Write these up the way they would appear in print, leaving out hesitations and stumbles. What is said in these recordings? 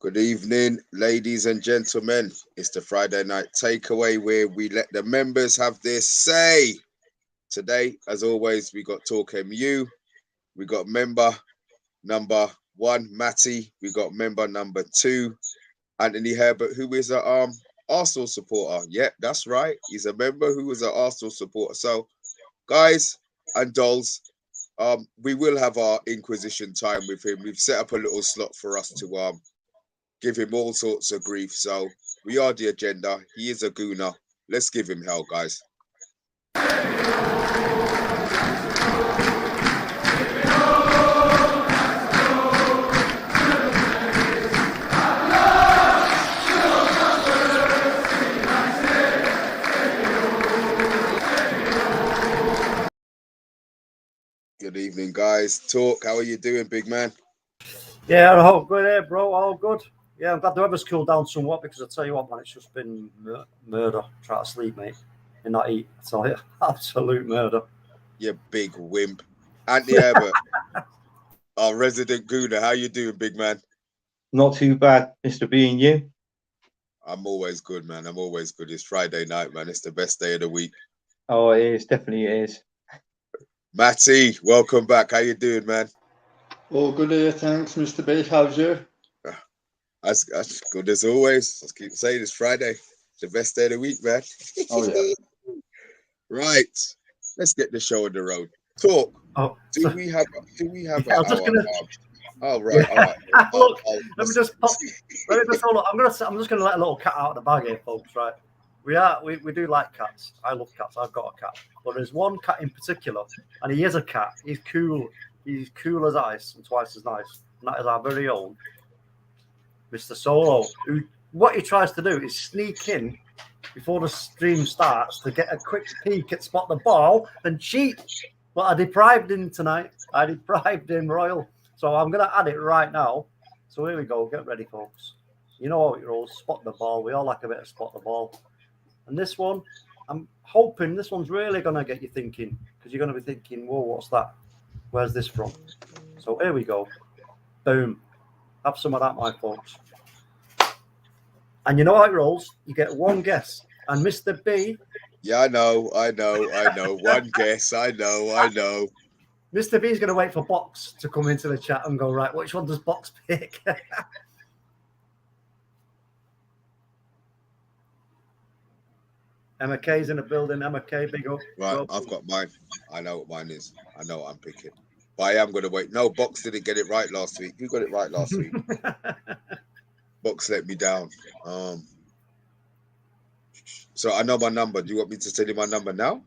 Good evening, ladies and gentlemen. It's the Friday night takeaway where we let the members have their say. Today, as always, we got TalkMU. We got member number 1, Matty. We got member number 2, Anthony Herbert, who is a Arsenal supporter. Yep, that's right. He's a member who is an Arsenal supporter. So, guys and dolls, we will have our Inquisition time with him. We've set up a little slot for us to give him all sorts of grief. So we are the agenda. He is a gooner. Let's give him hell, guys. Good evening, guys. Talk. How are you doing, big man? Yeah, all good here, bro. All good. Yeah, I'm glad the weather's cooled down somewhat because I tell you what, man, it's just been murder. Try to sleep, mate, and not eat. I tell you, absolute murder. You big wimp. Anthony Herbert, our resident gooner. How you doing, big man? Not too bad, Mr. B, and you? I'm always good, man. I'm always good. It's Friday night, man. It's the best day of the week. Oh, it is. Definitely it is. Matty, welcome back. How you doing, man? All good here, thanks, Mr. B. How's you? That's good as always. Let's keep saying it's Friday. It's the best day of the week, man. Oh, yeah. Right. Let's get the show on the road. Talk. Oh, Do we have yeah, an hour? Oh, right. Yeah. All right. Look, let me just hold on. I'm just gonna let a little cat out of the bag here, folks. Right? We do like cats. I love cats. I've got a cat, but there's one cat in particular, and he is a cat. He's cool. He's cool as ice and twice as nice. And that is our very own Mr. Solo, who what he tries to do is sneak in before the stream starts to get a quick peek at spot the ball and cheat. But I deprived him tonight. I deprived him royal. So I'm going to add it right now. So here we go. Get ready, folks. You know how it rolls. Spot the ball. We all like a bit of spot the ball. And this one, I'm hoping this one's really going to get you thinking, because you're going to be thinking, whoa, what's that? Where's this from? So here we go. Boom. Have some of that, my folks. And you know how it rolls. You get one guess. And Mr. B. Yeah, I know. One guess. I know. Mr. B is going to wait for Box to come into the chat and go, right, which one does Box pick? Emma K's in the building. Emma K, big up. Right, I've got mine. I know what mine is. I know what I'm picking. But I am going to wait. No, Box didn't get it right last week. Who got it right last week? Box let me down. So I know my number. Do you want me to tell you my number now?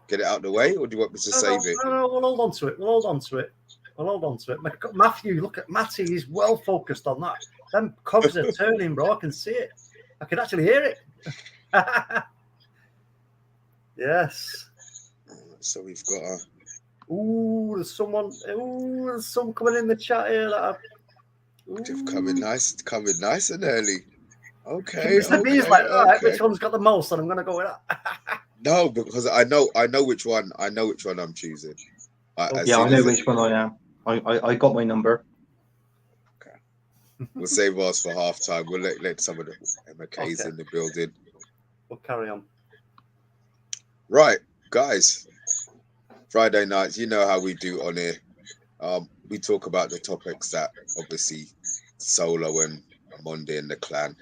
Get it out of the way, or do you want me to save it? No, we'll hold on to it. We'll hold on to it. Matthew, look at Matty. He's well focused on that. Them cogs are turning, bro. I can see it. I can actually hear it. Yes. So we've got a... There's some coming in the chat here. Coming nice and early. Okay. Mr. B's like, all right, which one's got the most? And I'm going to go with that. No, because I know which one. I know which one I'm choosing. I know which one I am. I got my number. Okay. We'll save ours for halftime. We'll let some of the MKs in the building. We'll carry on. Right, guys. Friday nights, you know how we do on here. We talk about the topics that obviously Solo and OMONDI and the clan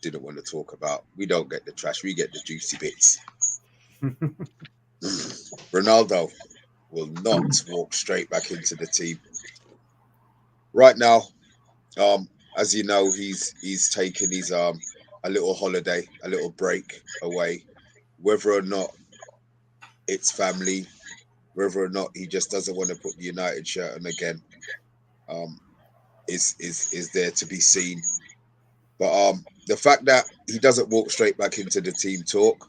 didn't want to talk about. We don't get the trash, we get the juicy bits. Ronaldo will not walk straight back into the team. Right now, as you know, he's taken his a little holiday, a little break away. Whether or not it's family, whether or not he just doesn't want to put the United shirt on again, is there to be seen. But the fact that he doesn't walk straight back into the team talk,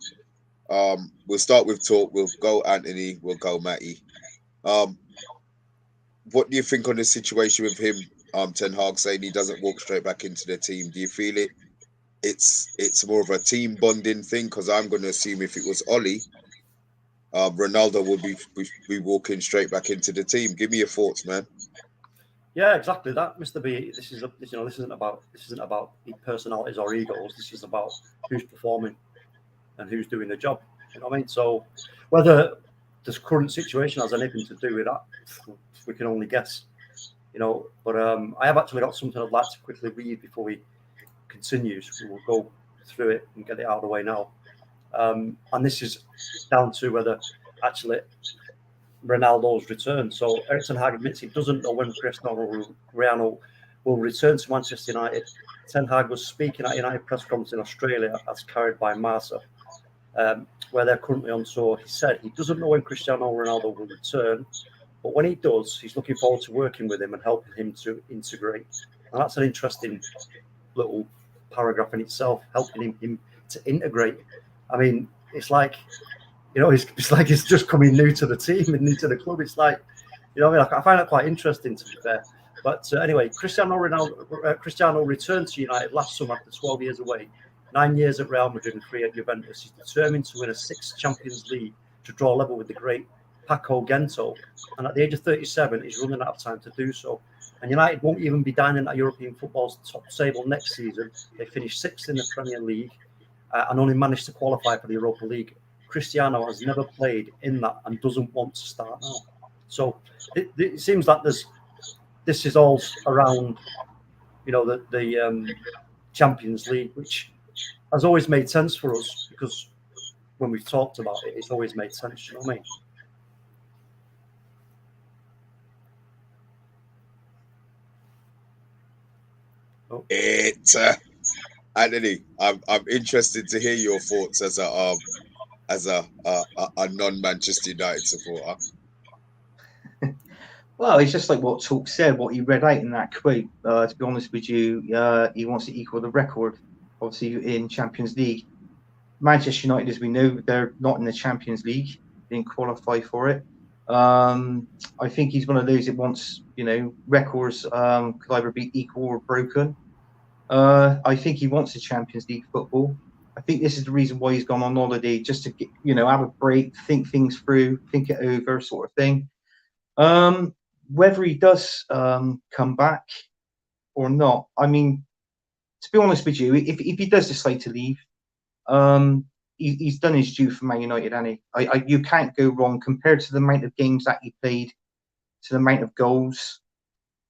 we'll start with talk. We'll go Anthony, we'll go Matty. What do you think on the situation with him, Ten Hag saying he doesn't walk straight back into the team? Do you feel it's more of a team bonding thing? Because I'm going to assume if it was Ollie, Ronaldo would be walking straight back into the team. Give me your thoughts, man. Yeah, exactly that, Mr. B. This isn't about personalities or egos. This is about who's performing and who's doing the job. You know what I mean? So whether this current situation has anything to do with that, we can only guess. You know, but I have actually got something I'd like to quickly read before we continue. So we'll go through it and get it out of the way now. And this is down to whether actually Ronaldo's return. So Erik ten Hag admits he doesn't know when Cristiano Ronaldo will return to Manchester United. Ten Hag was speaking at United press conference in Australia as carried by Marca, where they're currently on tour. He said he doesn't know when Cristiano Ronaldo will return, but when he does, he's looking forward to working with him and helping him to integrate. And that's an interesting little paragraph in itself, helping him to integrate. I mean, it's like, you know, it's like he's just coming new to the team and new to the club. It's like, you know, I mean, I find that quite interesting, to be fair. But anyway, Cristiano returned to United last summer after 12 years away, 9 years at Real Madrid and 3 at Juventus. He's determined to win a 6th Champions League to draw level with the great Paco Gento. And at the age of 37, he's running out of time to do so. And United won't even be dining at European football's top table next season. They finished 6th in the Premier League and only managed to qualify for the Europa League. Cristiano has never played in that and doesn't want to start now. So it seems like this is all around, you know, the Champions League, which has always made sense for us because when we've talked about it, it's always made sense. You know what I mean? Oh. Anthony, I'm interested to hear your thoughts as a non-Manchester United supporter. Well, it's just like what Talk said, what he read out in that quote. To be honest with you, he wants to equal the record, obviously, in Champions League. Manchester United, as we know, they're not in the Champions League. They didn't qualify for it. I think he's one of those that wants, you know, records could either be equal or broken. I think he wants the Champions League football. I think this is the reason why he's gone on holiday, just to get, you know, have a break, think things through, think it over, sort of thing. Whether he does come back or not, I mean, to be honest with you, if he does decide to leave, he's done his due for Man United, hasn't he? You can't go wrong compared to the amount of games that he played, to the amount of goals.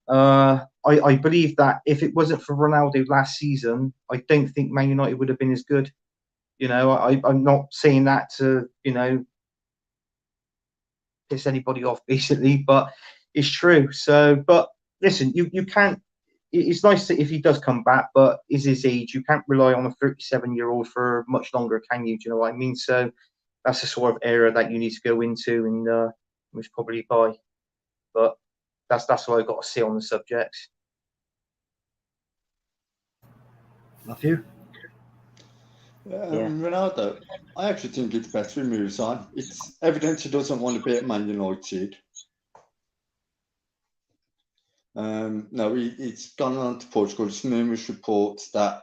I believe that if it wasn't for Ronaldo last season, I don't think Man United would have been as good. You know, I'm not saying that to, you know, piss anybody off, basically, but it's true. So, but listen, you can't. It's nice that if he does come back, but is his age, you can't rely on a 37-year-old for much longer, can you? Do you know what I mean? So that's the sort of era that you need to go into and most probably buy. But that's what I've got to say on the subject. Matthew? Ronaldo, I actually think it's better he moves on. It's evident he doesn't want to be at Man United. No, he's gone on to Portugal. There's numerous reports that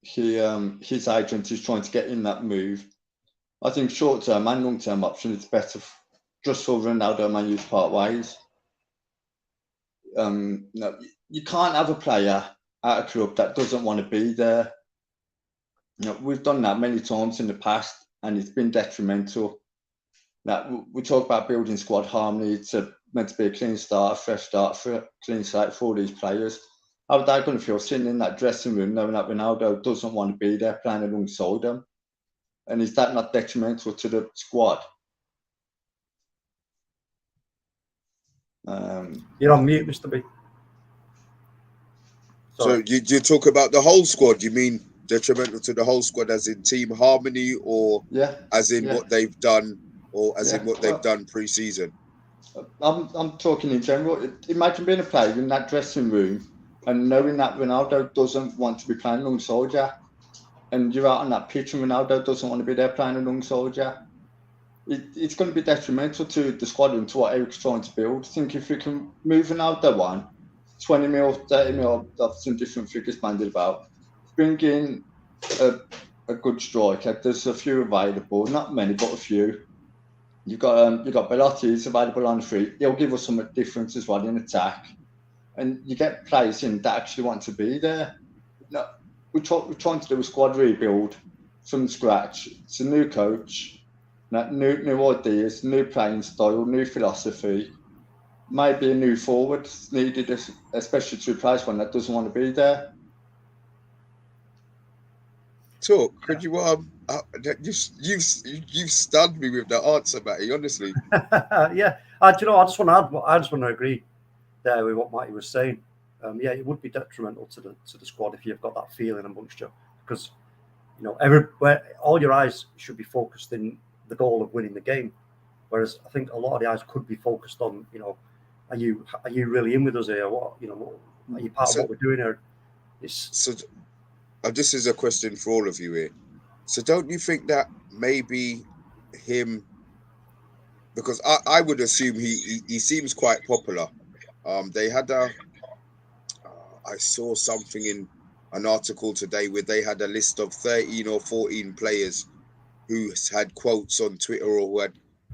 his agent is trying to get in that move. I think short-term and long-term option, it's better just for Ronaldo and Man U to part ways. No, you can't have a player at a club that doesn't want to be there. You know, we've done that many times in the past, and it's been detrimental. Now, we talk about building squad harmony. It's meant to be a clean start, a fresh start, clean slate for all these players. How are they going to feel sitting in that dressing room knowing that Ronaldo doesn't want to be there playing alongside them? And is that not detrimental to the squad? You're on mute, Mr. B. Sorry. So you talk about the whole squad. You mean detrimental to the whole squad, as in team harmony, or as in what they've done, or as in what they've done pre-season? I'm talking in general. Imagine being a player in that dressing room and knowing that Ronaldo doesn't want to be playing alongside you, and you're out on that pitch and Ronaldo doesn't want to be there playing alongside you. It's going to be detrimental to the squad and to what Eric's trying to build. I think if we can move Ronaldo on, 20 mil, 30 mil, I've some different figures bandied about. Bring in a good striker. There's a few available, not many, but a few. You've got Bellotti, he's available on free. He'll give us some difference as well in attack. and you get players in that actually want to be there. No, we're trying to do a squad rebuild from scratch. It's a new coach, new ideas, new playing style, new philosophy. Maybe a new forward needed, especially to replace one that doesn't want to be there. Talk. Could you you've stunned me with the answer, Matty. Honestly. Yeah, I just want to agree there with what Matty was saying. Yeah, it would be detrimental to the squad if you've got that feeling amongst you, because everywhere all your eyes should be focused in the goal of winning the game. Whereas I think a lot of the eyes could be focused on, are you really in with us here? What are you part of what we're doing here? So this is a question for all of you here. So don't you think that maybe him, because I would assume he seems quite popular. They had I saw something in an article today where they had a list of 13 or 14 players who had quotes on Twitter or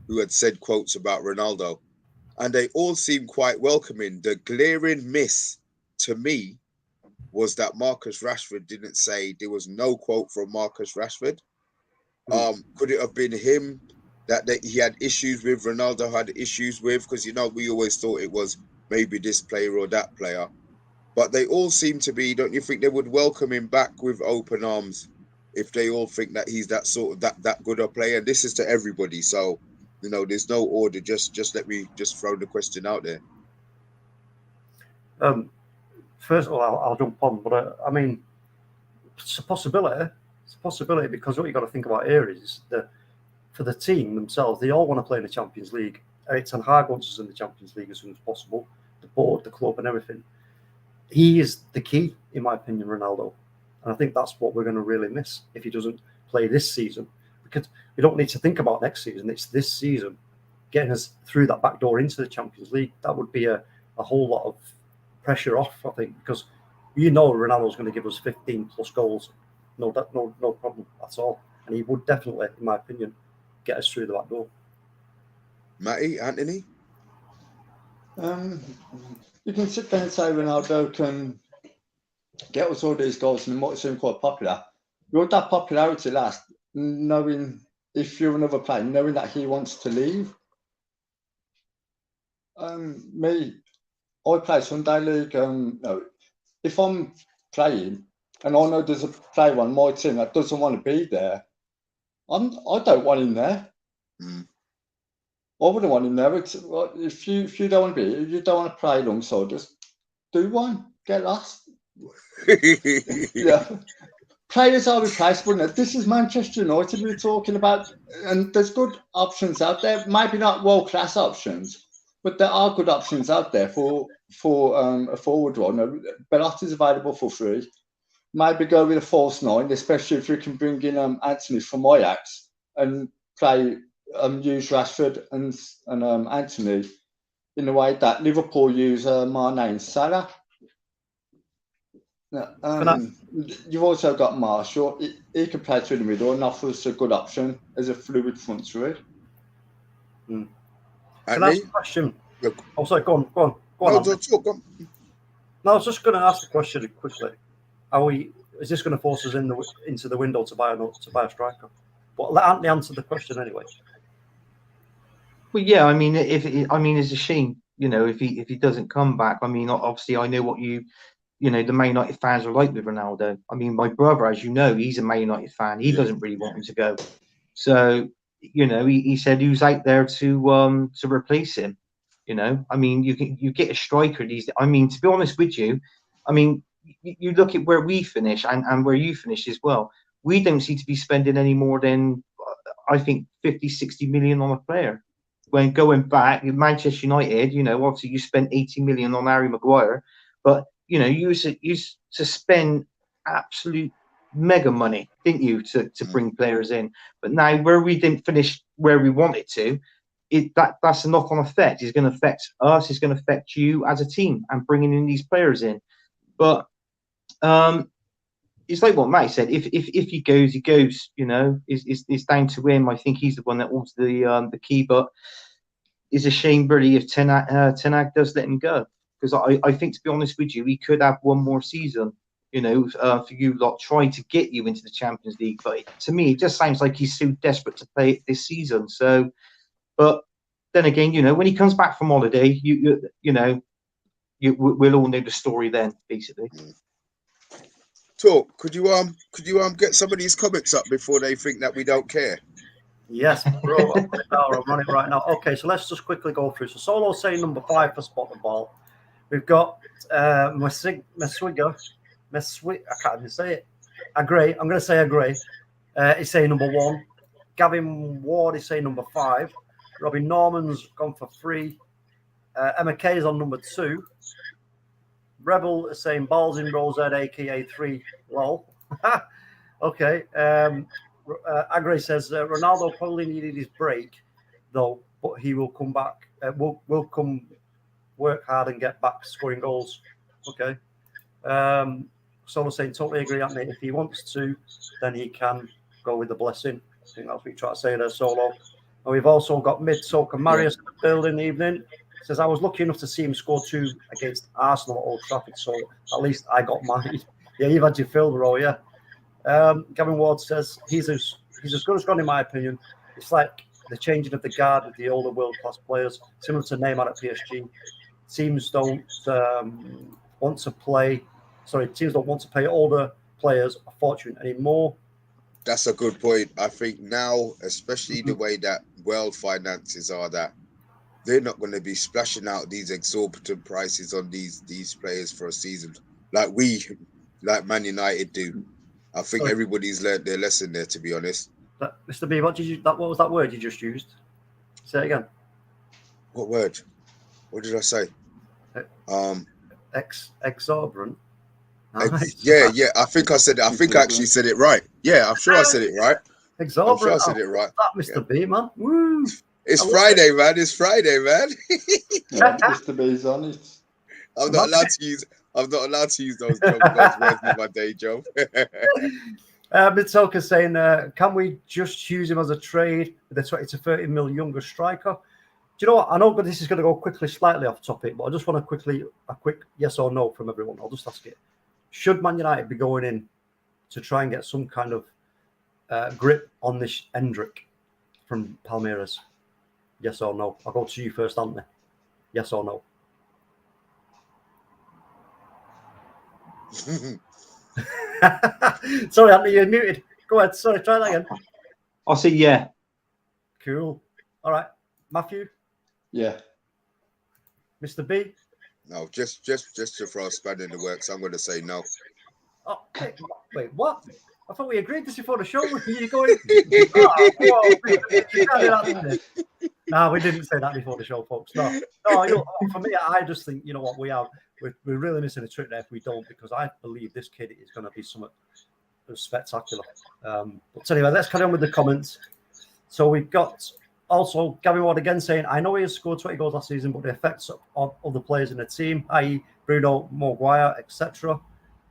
who had said quotes about Ronaldo, and they all seemed quite welcoming. The glaring miss to me was that Marcus Rashford didn't say. There was no quote from Marcus Rashford. Could it have been him that he had issues with, Ronaldo had issues with? Because we always thought it was maybe this player or that player, but they all seem to be. Don't you think they would welcome him back with open arms if they all think that he's that sort of that good a player? And this is to everybody, so there's no order. Just let me just throw the question out there. First of all, I'll jump on, but I mean, it's a possibility. It's a possibility because what you got to think about here is that for the team themselves, they all want to play in the Champions League. Eric Ten Hag wants us in the Champions League as soon as possible. The board, the club, and everything. He is the key, in my opinion, Ronaldo, and I think that's what we're going to really miss if he doesn't play this season. Because we don't need to think about next season; it's this season, getting us through that back door into the Champions League. That would be a whole lot of pressure off, I think, because Ronaldo's going to give us 15 plus goals, no problem at all, and he would definitely, in my opinion, get us through the back door. Matty, Anthony, you can sit there and say Ronaldo can get us all these goals, and it might seem quite popular. You want that popularity last, knowing if you're another player, knowing that he wants to leave. I play Sunday League. If I'm playing and I know there's a player on my team that doesn't want to be there, I don't want him there. I wouldn't want him there. If you don't want to be, if you don't want to play alongside us, do one. Get lost. Yeah. Players are replaceable. Now, this is Manchester United we're talking about, and there's good options out there. Maybe not world-class options, but there are good options out there for a forward one. Belotti's available for free. Maybe go with a false 9, especially if you can bring in Anthony from Ajax and play use Rashford and Anthony in the way that Liverpool use Mane and Salah. You've also got Marshall. He can play through the middle and offers a good option as a fluid front three. Can I ask a question? Oh, sorry, go on. No, I was just going to ask the question quickly. Is this going to force us into the window to buy a striker? But let Anthony answer the question anyway. Well, yeah, I mean, it's a shame, if he doesn't come back. I mean, obviously, I know what the Man United fans are like with Ronaldo. I mean, my brother, as you know, he's a Man United fan. He doesn't really want him to go. So, he said he was out there to replace him. I mean, you get a striker these. I mean, to be honest with you, I mean, you look at where we finish and where you finish as well. We don't seem to be spending any more than, I think, 50, 60 million on a player. When going back, Manchester United, obviously you spent 80 million on Harry Maguire, but you used to spend absolute mega money, didn't you, to bring players in? But now where we didn't finish where we wanted to, that's a knock-on effect. It's going to affect us. It's going to affect you as a team and bringing in these players in. But it's like what Matt said. If he goes, he goes. It's down to him. I think he's the one that holds the key. But it's a shame, really, if Ten Hag does let him go, because I think, to be honest with you, he could have one more season, for you lot, trying to get you into the Champions League. But to me, it just sounds like he's so desperate to play it this season. So, but then again, when he comes back from holiday, we'll all know the story then, basically. Talk. Could you get some of these comics up before they think that we don't care? Yes, bro. I'm on it right now. Okay, so let's just quickly go through. So Solo saying number 5 for spot the ball. We've got Meswiga. I can't even say it. Agree. I'm going to say Agree. He's saying number 1. Gavin Ward is saying number 5. Robin Norman's gone for 3. Emma Kay is on number 2. Rebel is saying balls in row Z, aka 3. Lol. Okay. Agre says Ronaldo probably needed his break, though, but he will come back. Will come work hard and get back scoring goals. Okay. Solo saying totally agree, Anthony. If he wants to, then he can go with the blessing. I think that's what you try to say there, Solo. And we've also got Mid-Soak and Marius in the building evening. Says, I was lucky enough to see him score 2 against Arsenal at Old Trafford, so at least I got mine. Yeah, you've had your fill, bro, yeah. Gavin Ward says, he's as good as gone, in my opinion. It's like the changing of the guard with the older world-class players, similar to Neymar at PSG. Teams don't want to pay older players a fortune anymore. That's a good point. I think now, especially the way that world finances are, that they're not going to be splashing out these exorbitant prices on these players for a season like Man United do. I think everybody's learned their lesson there, to be honest. Mr. B, what was that word you just used? Say it again. What word? What did I say? Exorbitant. Yeah. I think I said it. I think I actually said it right. Yeah, I'm sure I said it right. Exorbitant. I'm sure I said it right. That, Mr. B, man. Woo. It's Friday, man. It's Friday, man. Yeah, Mr. B's on it. I'm not allowed to use those words in my day job. Mitsoka saying, can we just use him as a trade with a 20 to 30 mil younger striker? Do you know what? I know this is going to go quickly, slightly off topic, but I just want a quick yes or no from everyone. I'll just ask it. Should Man United be going in to try and get some kind of grip on this Hendrick from Palmeiras? Yes or no? I'll go to you first, Anthony. Yes or no? Sorry, Anthony, you're muted. Go ahead. Sorry, try that again. I'll say yeah. Cool. All right. Matthew? Yeah. Mr. B? No, just to throw a spanner in the works, I'm going to say no. Oh, wait, what? I thought we agreed this before the show. You're going, No, we didn't say that before the show, folks. No, for me, I just think, you know what, we're really missing a trick there if we don't, because I believe this kid is going to be something spectacular. But anyway, let's carry on with the comments. So we've got also Gavin Ward again saying, I know he has scored 20 goals last season, but the effects of other players in the team, i.e. Bruno, Maguire, etc.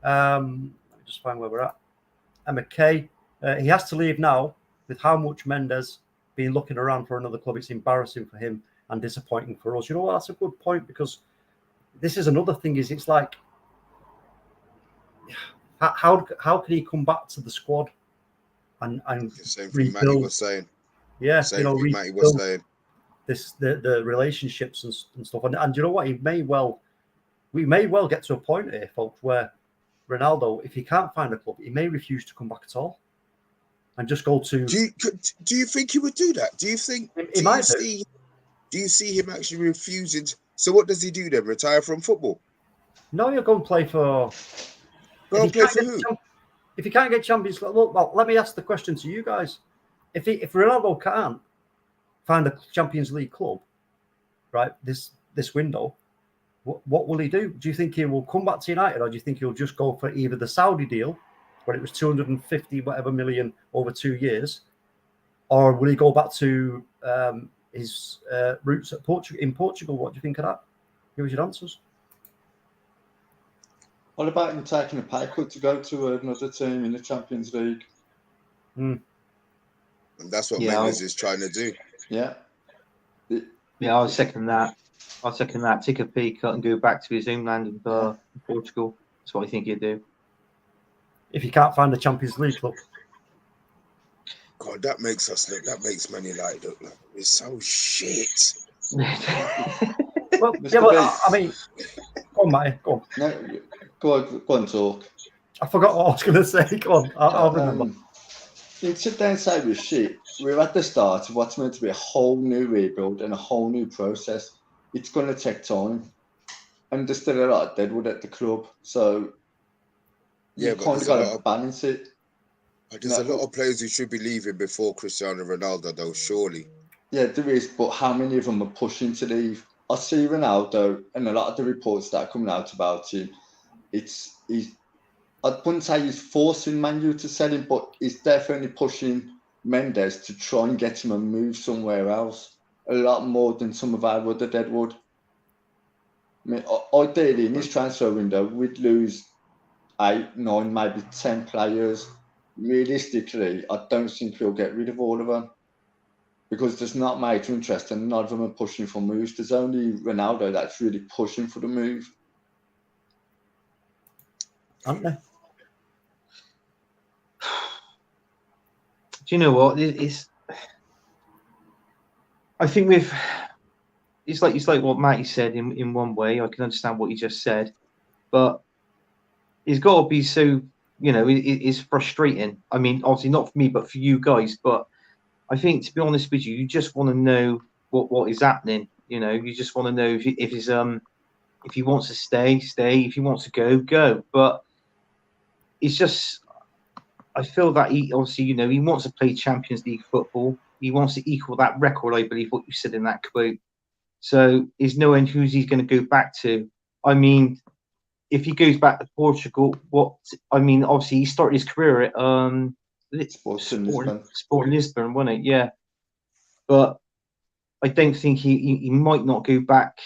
Let me just find where we're at. Emma Kay, he has to leave now with how much Mendes been looking around for another club. It's embarrassing for him and disappointing for us. You know what? That's a good point, because this is another thing. Is it's like, how can he come back to the squad and the same thing Matty was saying. Yeah, same thing Matty was saying. The relationships and stuff. And you know what? We may well get to a point here, folks, where Ronaldo, if he can't find a club, he may refuse to come back at all and just go to. Do you think he would do that? Do you think he might do you see him actually refusing? So what does he do then? Retire from football? No, he'll go and play for. Go and play for who? If he can't get Champions League, well, let me ask the question to you guys: If Ronaldo can't find a Champions League club, right, this window, what will he do? Do you think he will come back to United, or do you think he'll just go for either the Saudi deal, where it was 250 whatever million over 2 years, or will he go back to his roots at in Portugal? What do you think of that? Give us your answers. What about him taking a pay cut to go to another team in the Champions League? And that's what Mendes is trying to do. Yeah. Yeah, I'll second that. Take a pay cut and go back to his homeland in Portugal. That's what I think he'd do. If you can't find a Champions League club. God, that makes Man United look like we're so shit. Well, Mr. yeah, but Bates. I mean, go on, Matty, go on. No, go on, talk. I forgot what I was going to say. Go on, I'll remember. You sit there and say we're shit. We're at the start of what's meant to be a whole new rebuild and a whole new process. It's going to take time. And there's still a lot of deadwood at the club. So you kind of got to balance it. But there's a lot of players who should be leaving before Cristiano Ronaldo, though, surely. Yeah, there is, but how many of them are pushing to leave? I see Ronaldo and a lot of the reports that are coming out about him. I wouldn't say he's forcing Man U to sell him, but he's definitely pushing Mendes to try and get him a move somewhere else. A lot more than some of our other deadwood. I mean, ideally, in this transfer window, we'd lose 8, 9, maybe 10 players. Realistically, I don't think we'll get rid of all of them because there's not major interest and none of them are pushing for moves. There's only Ronaldo that's really pushing for the move. Aren't they? Do you know what? I think it's like what Matty said in one way. I can understand what he just said, but it's got to be so. It's frustrating. I mean, obviously not for me, but for you guys. But I think, to be honest with you, you just want to know what is happening. You just want to know if he wants to stay. If he wants to go. But it's just, I feel that he obviously, he wants to play Champions League football. He wants to equal that record, I believe, what you said in that quote. So there's no end who's he's going to go back to. I mean, if he goes back to Portugal, obviously he started his career at Sporting Lisbon, wasn't it? Yeah. But I don't think he might not go back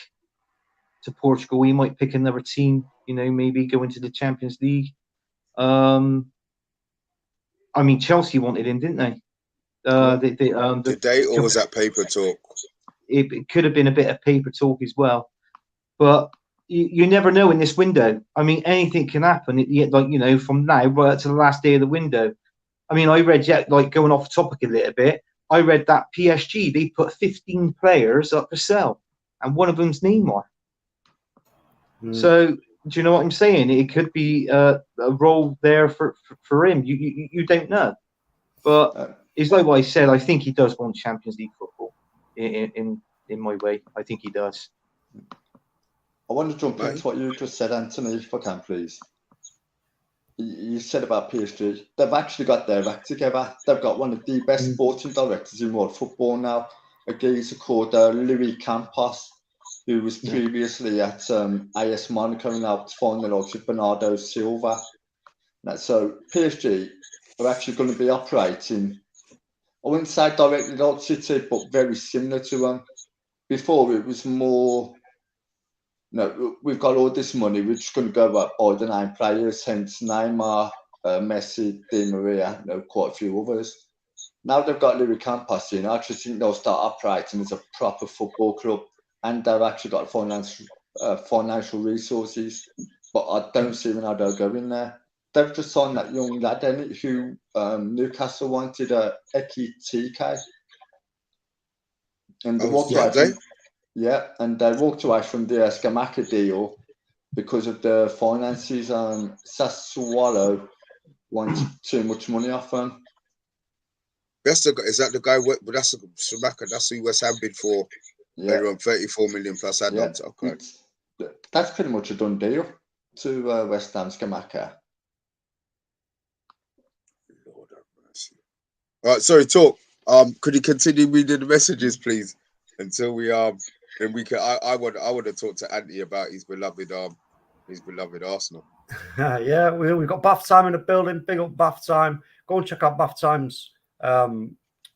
to Portugal. He might pick another team, maybe go into the Champions League. Chelsea wanted him, didn't they? Did they, or was that paper talk? It could have been a bit of paper talk as well. But you never know in this window. I mean, anything can happen. From now right up to the last day of the window. I mean, I read, going off topic a little bit, I read that PSG, they put 15 players up for sale, and one of them's Neymar. So, do you know what I'm saying? It could be a role there for him. You don't know. But it's like what I said. I think he does want Champions League football in my way. I think he does. I want to jump into what you just said, Anthony, if I can, please. You said about PSG. They've actually got their act together. They've got one of the best sporting directors in world football now. A geezer called Louis Campos, who was previously at AS Monaco and helped find the likes of Bernardo Silva. So PSG are actually going to be operating, I wouldn't say directly like City, but very similar to them. Before it was more, we've got all this money, we're just going to go up by the 9 players, hence Neymar, Messi, Di Maria, quite a few others. Now they've got Louis Campos in, I actually think they'll start operating as a proper football club, and they've actually got financial resources, but I don't see Ronaldo going there. They've just signed that young lad who Newcastle wanted, Ekitike. And they walked away from, and they walked away from the Scamacca deal because of the finances. Sassuolo wanted too much money off them. Is that the guy? But that's Scamacca. That's who West Ham bid for. They're on 34 million plus add-ons. Okay, that's pretty much a done deal to West Ham Scamacca. Lord have mercy. All right, sorry, talk. Could you continue reading the messages, please, until we then we can. I want to talk to Andy about his beloved Arsenal. Yeah, we've got Bath Time in the building. Big up Bath Time. Go and check out Bath Time's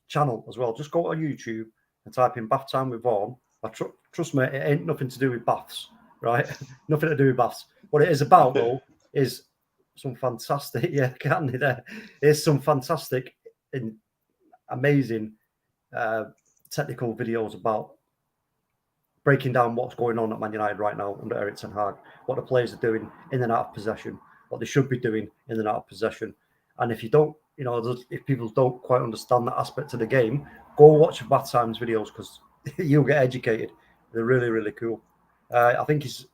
channel as well. Just go to YouTube and type in Bath Time with Vaughan. Trust me, it ain't nothing to do with baths, right? Nothing to do with baths. What it is about, though, is some fantastic, Candy there. It's some fantastic and amazing technical videos about breaking down what's going on at Man United right now under Erik ten Hag, what the players are doing in and out of possession, what they should be doing in and out of possession. And if you don't, if people don't quite understand that aspect of the game, go watch Bath Times videos because you'll get educated. They're really, really cool. I think he's.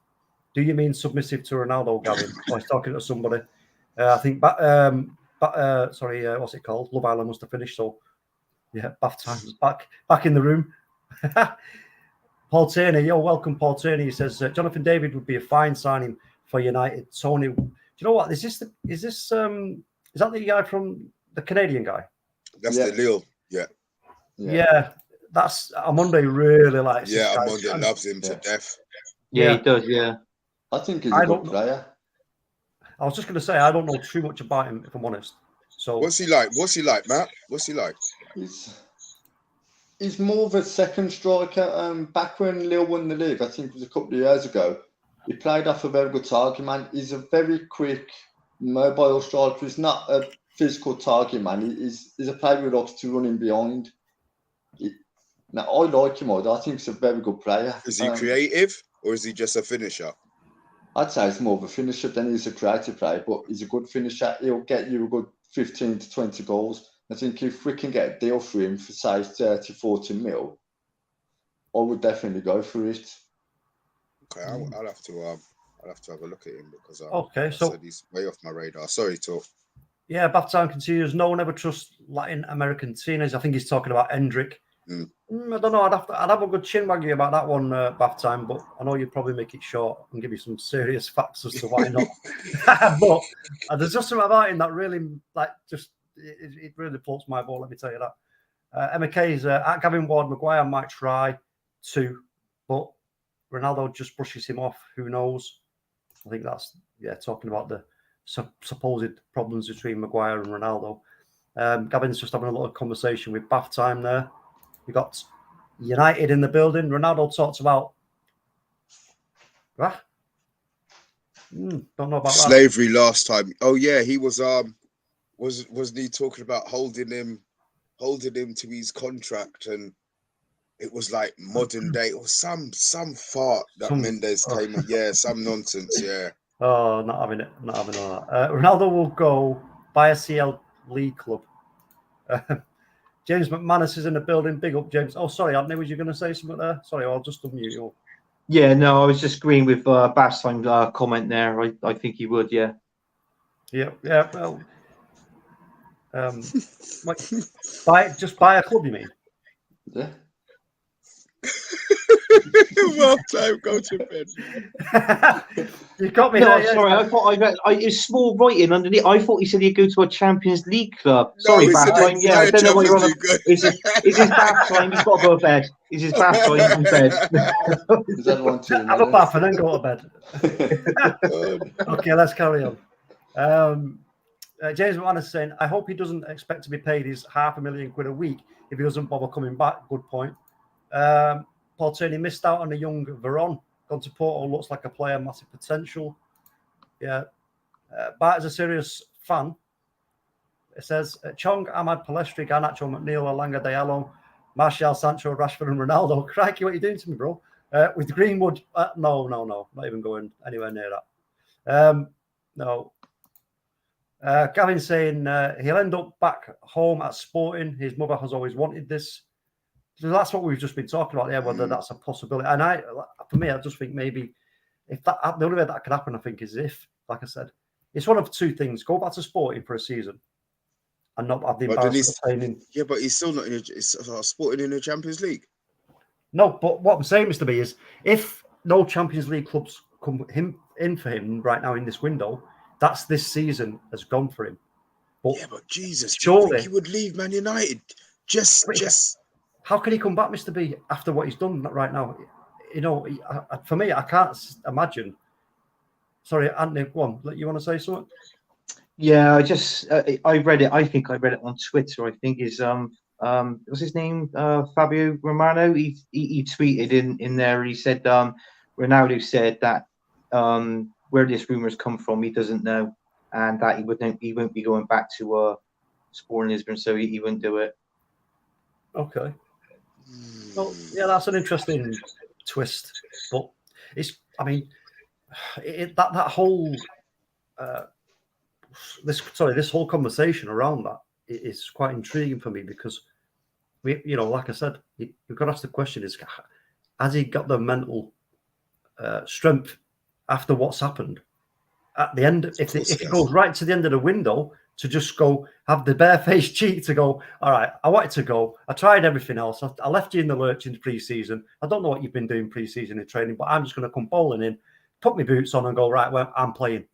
Do you mean submissive to Ronaldo, Gavin? Or he's talking to somebody. I think. What's it called? Love Island must have finished. So, yeah, Bath Times back in the room. Paul Tierney, welcome, Paul Tierney. He says Jonathan David would be a fine signing for United. Tony, do you know what? Is that the guy from the Canadian guy? That's the Lille. Yeah. That's Omondi really likes. Yeah, Omondi loves him to death. Yeah, he does. Yeah, I think he's a good player. I was just going to say I don't know too much about him, if I'm honest. So what's he like, Matt? What's he like? He's more of a second striker. Back when Lille won the league, I think it was a couple of years ago, he played off a very good target man. He's a very quick, mobile striker. He's not a physical target man. He's a player who likes to run in behind. Now, I like him. I think he's a very good player. Is he creative or is he just a finisher? I'd say he's more of a finisher than he's a creative player, but he's a good finisher. He'll get you a good 15 to 20 goals. I think if we can get a deal for him for, say, 30, 40 mil, I would definitely go for it. Okay, I'll have to have a look at him because so he's way off my radar. Sorry, talk. Yeah, Bath Town continues. No one ever trusts Latin American teenagers. I think he's talking about Hendrick. I don't know. I'd have a good chin waggy about that one, Bath Time, but I know you'd probably make it short and give you some serious facts as to why not. But there's just something about him that really, it really floats my boat. Let me tell you that. Emma K's at Gavin Ward Maguire might try to, but Ronaldo just brushes him off. Who knows? I think that's talking about the supposed problems between Maguire and Ronaldo. Gavin's just having a little conversation with Bath Time there. We got United in the building. Ronaldo talks about don't know about slavery last time. Oh yeah, he was wasn't he talking about holding him to his contract, and it was like modern day or some fart that Mendes came on. Yeah, some nonsense. Yeah. Oh, not having all that. Ronaldo will go buy a CL League club. James McManus is in the building. Big up, James. Oh, sorry, Anthony, was you going to say something there? Sorry, I'll just unmute you. Yeah, no, I was just agreeing with Bastime's comment there. I think he would, yeah. Yeah, well, buy a club, you mean? Yeah. Well, time, go to bed. You got me. No, sorry, I thought it's small writing underneath. I thought he said he'd go to a Champions League club. Sorry, Bath Time. Yeah, I don't know what you're on. Is his bath time? He's got to go to bed. Is his bath time in bed? Have a bath and then go to bed. Okay, let's carry on. James McManus is saying, I hope he doesn't expect to be paid his £500,000 a week if he doesn't bother coming back. Good point. Paul Tierney missed out on a young Veron. Gone to Porto, looks like a player, massive potential. Yeah. Bart is a serious fan. It says, Chong, Ahmad, Palestri, Garnacho, McNeil, Alanga, Diallo, Martial, Sancho, Rashford and Ronaldo. Crikey, what are you doing to me, bro? With Greenwood, no. Not even going anywhere near that. No. Gavin saying he'll end up back home at Sporting. His mother has always wanted this. So that's what we've just been talking about there, whether that's a possibility. And for me, I just think maybe if the only way that could happen, I think, is if, like I said, it's one of two things: go back to Sporting for a season and not have the embarrassment of playing in. Yeah, but he's still not in Sporting in the Champions League. No, but what I'm saying, Mr. B, is if no Champions League clubs come in for him right now in this window, that's this season has gone for him. But but Jesus, surely do you think he would leave Man United? Just. How can he come back, Mr. B, after what he's done right now? For me, I can't imagine. Sorry, Anthony, go on. You want to say something? Yeah, I read it. I think I read it on Twitter. I think what's his name? Fabio Romano. He tweeted in there. He said Ronaldo said that where this rumors come from, he doesn't know, and that he won't be going back to Sporting Lisbon, so he wouldn't do it. Okay. Well, yeah, that's an interesting twist. But it's, I mean, that whole this whole conversation around that is quite intriguing for me, because we, like I said, we've got to ask the question: has he got the mental strength after what's happened? At the end, if it goes right to the end of the window, to just go have the barefaced cheek to go, all right, I wanted to go. I tried everything else. I left you in the lurch in the pre-season. I don't know what you've been doing pre-season in training, but I'm just going to come bowling in, put my boots on and go, right, well, I'm playing.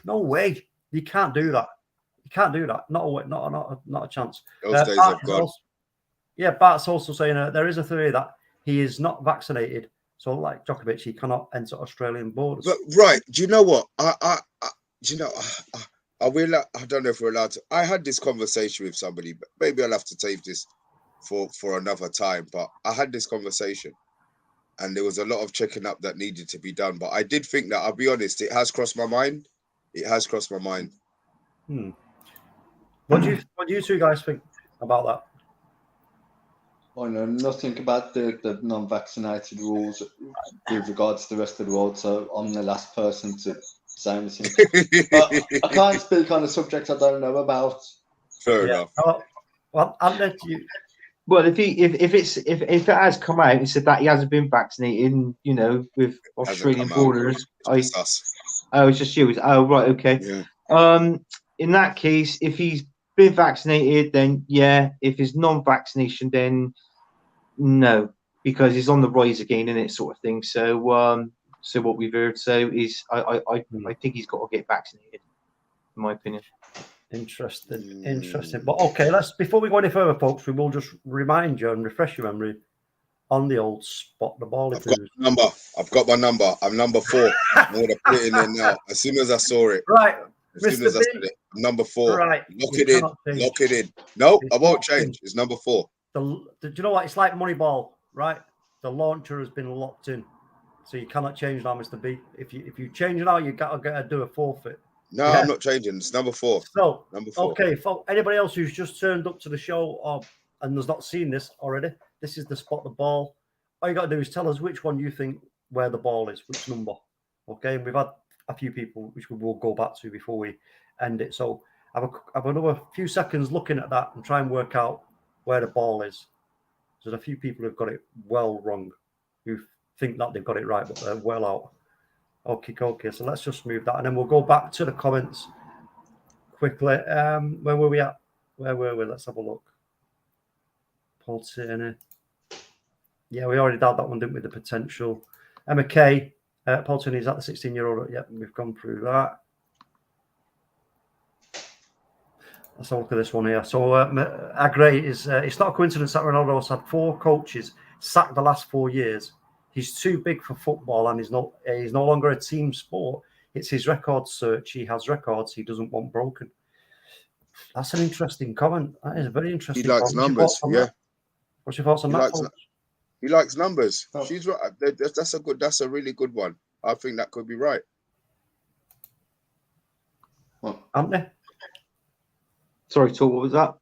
No way. You can't do that. You can't do that. Not a chance. Those days have gone. Bart's also saying there is a theory that he is not vaccinated. So, like Djokovic, he cannot enter Australian borders. But right, do you know what? I don't know if we're allowed to. I had this conversation with somebody, but maybe I'll have to save this for another time. But I had this conversation, and there was a lot of checking up that needed to be done. But I did think that, I'll be honest, it has crossed my mind. It has crossed my mind. What do you two guys think about that? I know nothing about the non-vaccinated rules with regards to the rest of the world, so I'm the last person to say anything. But I can't speak on a subject I don't know about. Fair enough. Well, I'll let you. Well, if it has come out and said that he hasn't been vaccinated, with Australian borders, it's us. Oh, it's just you. Oh, right, okay. Yeah. In that case, if he's been vaccinated, then yeah. If it's non-vaccination, then no, because he's on the rise again, and it sort of thing. So, what we've heard, I think he's got to get vaccinated, in my opinion. Interesting. But okay, before we go any further, folks, we will just remind you and refresh your memory on the old spot the ball. I've got my number. I'm number 4. I'm going to put it in there now. As soon as I saw it. Right. As soon as I said it. I'm number 4. Right. Lock it in. No, I won't change. It's number 4. Do you know what? It's like Moneyball, right? The launcher has been locked in. So you cannot change now, Mr. B. If you change now, you got to do a forfeit. No, I'm not changing. It's number 4. So, number 4. Okay, for anybody else who's just turned up to the show and has not seen this already, this is the spot the ball. All you got to do is tell us which one you think where the ball is, which number. Okay, and we've had a few people which we will go back to before we end it. So have another few seconds looking at that and try and work out where the ball is. There's a few people who've got it well wrong, who think that they've got it right, but they're well out. Okay. So let's just move that, and then we'll go back to the comments quickly. Where were we at? Where were we? Let's have a look. Paul Tierney. Yeah, we already did that one, didn't we? The potential. Emma Kay. Paul Tierney, is that the 16-year-old? Yep, we've gone through that. Let's have a look at this one here. So, Agre is. It's not a coincidence that Ronaldo has had 4 coaches sacked the last 4 years. He's too big for football, and he's no longer a team sport. It's his record search. He has records he doesn't want broken. That's an interesting comment. That is a very interesting. He likes numbers. Yeah. What's your thoughts on that? He likes numbers. Oh. She's right. That's a really good one. I think that could be right. Anthony? Sorry, Tor, what was that?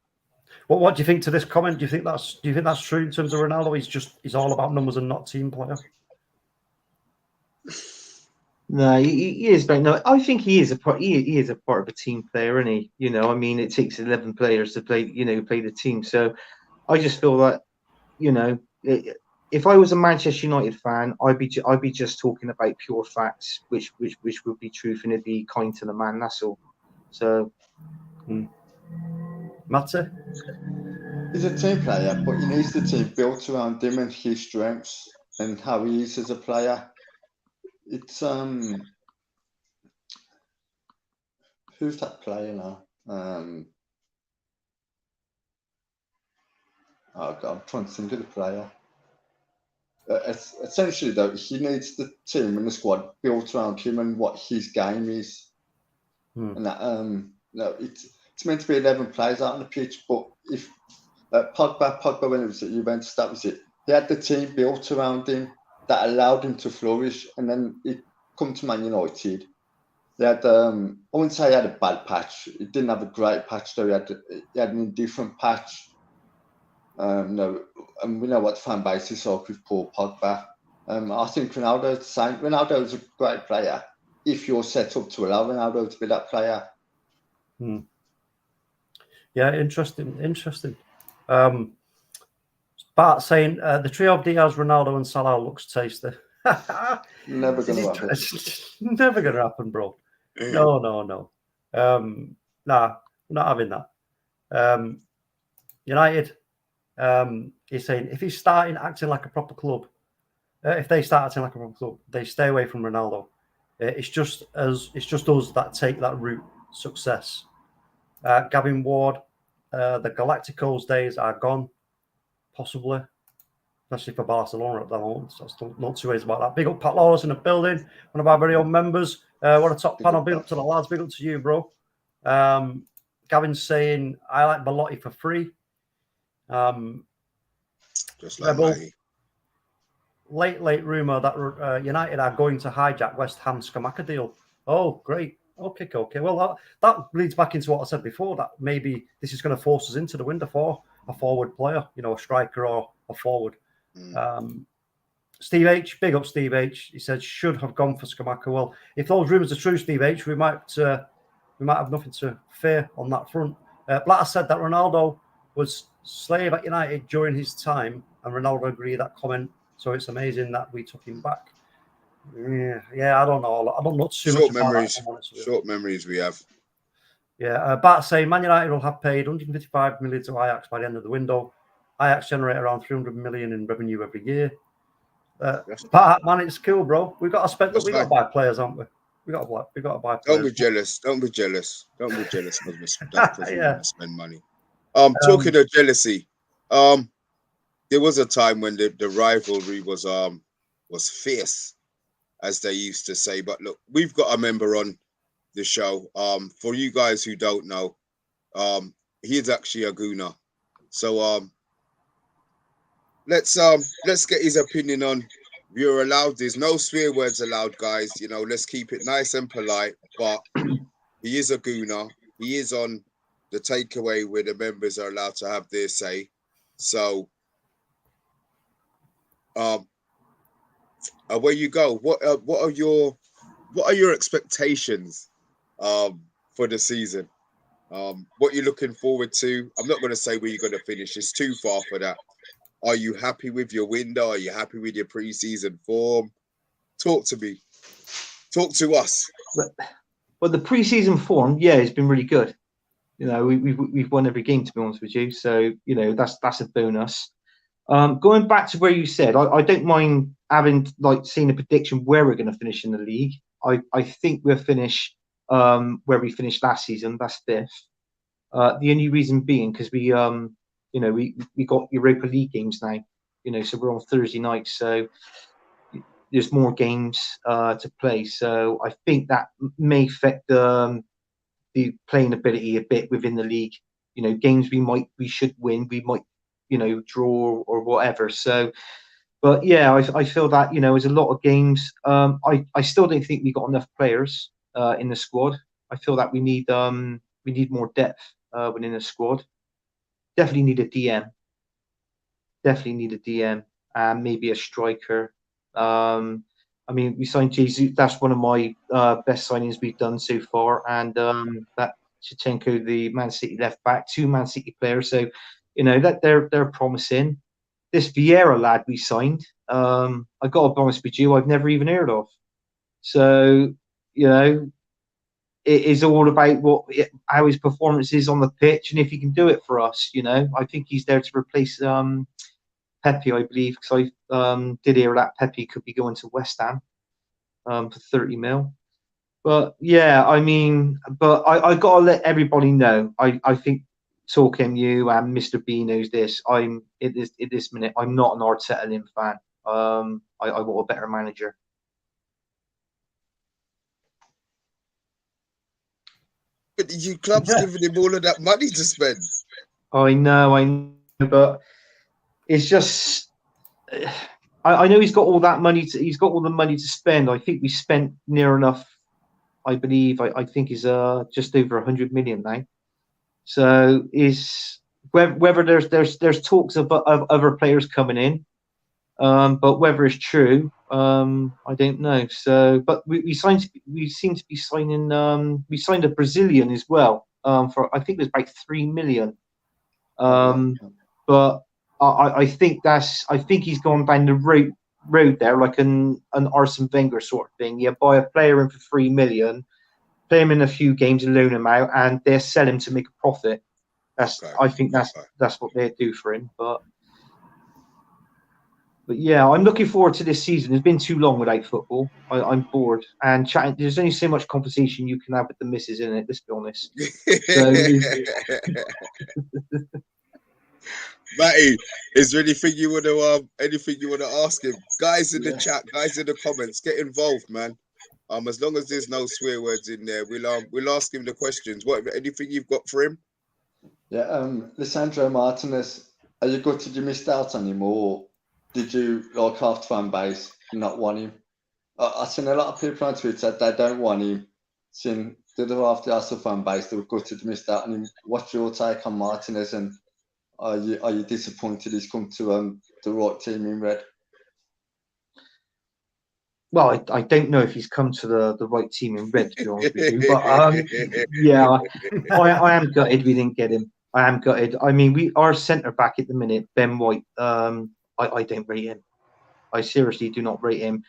What do you think to this comment? Do you think that's true in terms of Ronaldo? He's all about numbers and not team player. No, he is. But no, I think he is a part of a team player, isn't he? I mean, it takes 11 players to play the team. So I just feel that, if I was a Manchester United fan, I'd be just talking about pure facts, which would be truth, and it'd be kind to the man. That's all. So. Matter? He's a team player, but he needs the team built around him and his strengths and how he is as a player. It's who's that player now? I'm trying to think of the player. Essentially, though, he needs the team and the squad built around him and what his game is. And that it's meant to be 11 players out on the pitch, but if Pogba when it was at Juventus, that was it. He had the team built around him that allowed him to flourish, and then he come to Man United. He had I wouldn't say he had a bad patch. He didn't have a great patch though. He had an indifferent patch. And we know what the fan base is like with Paul Pogba. I think Ronaldo's the same. Ronaldo's a great player if you're set up to allow Ronaldo to be that player. Yeah, interesting. Bart saying the trio of Diaz, Ronaldo, and Salah looks tasty. Never going to happen. It's never going to happen, bro. No. Nah, we're not having that. United, he's saying if he's starting acting like a proper club, if they start acting like a proper club, they stay away from Ronaldo. It's just us that take that route success. Gavin Ward, the Galacticos days are gone, possibly, especially for Barcelona at the moment. So still not two ways about that. Big up Pat Laws in the building, one of our very own members. What a top panel. Big up to the lads. Big up to you, bro. Gavin's saying I like Belotti for free. Just like Rebel, Maggie. late rumor that United are going to hijack West Ham's Skamaka deal. Oh, great. Okay. Well, that leads back into what I said before, that maybe this is going to force us into the window for a forward player, a striker or a forward. Steve H, big up Steve H. He said should have gone for Skamaka. Well, if those rumours are true, Steve H, we might have nothing to fear on that front. Blatter said that Ronaldo was slave at United during his time, and Ronaldo agreed that comment. So it's amazing that we took him back. Yeah, I don't know. I don't know too much about that. Short memories we have. Yeah, Bart saying Man United will have paid 155 million to Ajax by the end of the window. Ajax generate around 300 million in revenue every year. Bart, man, it's cool, bro. We've got to spend. We've got to buy players, haven't we? We got to buy players. Don't be jealous. Don't be jealous because we want to spend money. Talking of jealousy, there was a time when the rivalry was fierce, as they used to say. But look, we've got a member on the show. For you guys who don't know, he's actually a Gooner. So let's get his opinion on. You're allowed. There's no swear words allowed, guys. Let's keep it nice and polite. But he is a Gooner. He is on the takeaway where the members are allowed to have their say. So, where you go? What are your expectations for the season? What you're looking forward to? I'm not going to say where you're going to finish. It's too far for that. Are you happy with your window? Are you happy with your pre-season form? Talk to me. Talk to us. Well, the pre-season form, it's been really good. We've won every game, to be honest with you. So that's a bonus. Going back to where you said, I don't mind having seeing a prediction where we're going to finish in the league. I think we'll finish where we finished last season. That's 5th. The only reason being because we got Europa League games now. So we're on Thursday nights. So there's more games to play. So I think that may affect the playing ability a bit within the league. Games we should win, we might draw or whatever. So, but I feel that there's a lot of games. I still don't think we got enough players in the squad. I feel that we need more depth within the squad. Definitely need a DM. And maybe a striker. We signed Jesus. That's one of my best signings we've done so far. And that Shevchenko, the Man City left back, 2 Man City players. So, that they're promising. This Vieira lad we signed, I got to be honest with you, I've never even heard of. So, it is all about how his performance is on the pitch and if he can do it for us. I think he's there to replace Pepe, I believe, because I did hear that Pepe could be going to West Ham for 30 mil. But I got to let everybody know. I think TalkMU and Mr. B knows this. At this minute, I'm not an Arteta fan. I want a better manager. But you club's giving him all of that money to spend. I know, but it's just I know he's got all that money. He's got all the money to spend. I think we spent near enough. I believe I think is just over 100 million now. So is whether there's talks of other players coming in. But whether it's true, I don't know. So, but we seem to be signing. We signed a Brazilian as well. For I think it was about 3 million. But I think he's gone down the road there, like an Arsene Wenger sort of thing. You buy a player in for 3 million, play him in a few games and loan him out, and they sell him to make a profit. I think that's what they do for him. But yeah, I'm looking forward to this season. It's been too long without football. I'm bored and chatting. There's only so much conversation you can have with the missus in it. Let's be honest. So, Matty, is there anything you want to ask him? Guys in the chat, guys in the comments, get involved, man. As long as there's no swear words in there, we'll ask him the questions. Anything you've got for him? Yeah, Lisandro Martinez, are you gutted you missed out on him, or did you, like half the fan base, not want him? I've seen a lot of people on Twitter that they don't want him. Seen the other half the Arsenal fan base, they were gutted you missed out on him. What's your take on Martinez, and are you disappointed he's come to the right team in red? Well, I don't know if he's come to the right team in red, to be honest with you. But yeah, I am gutted we didn't get him. I am gutted. I mean, our centre back at the minute, Ben White. I don't rate him. I seriously do not rate him.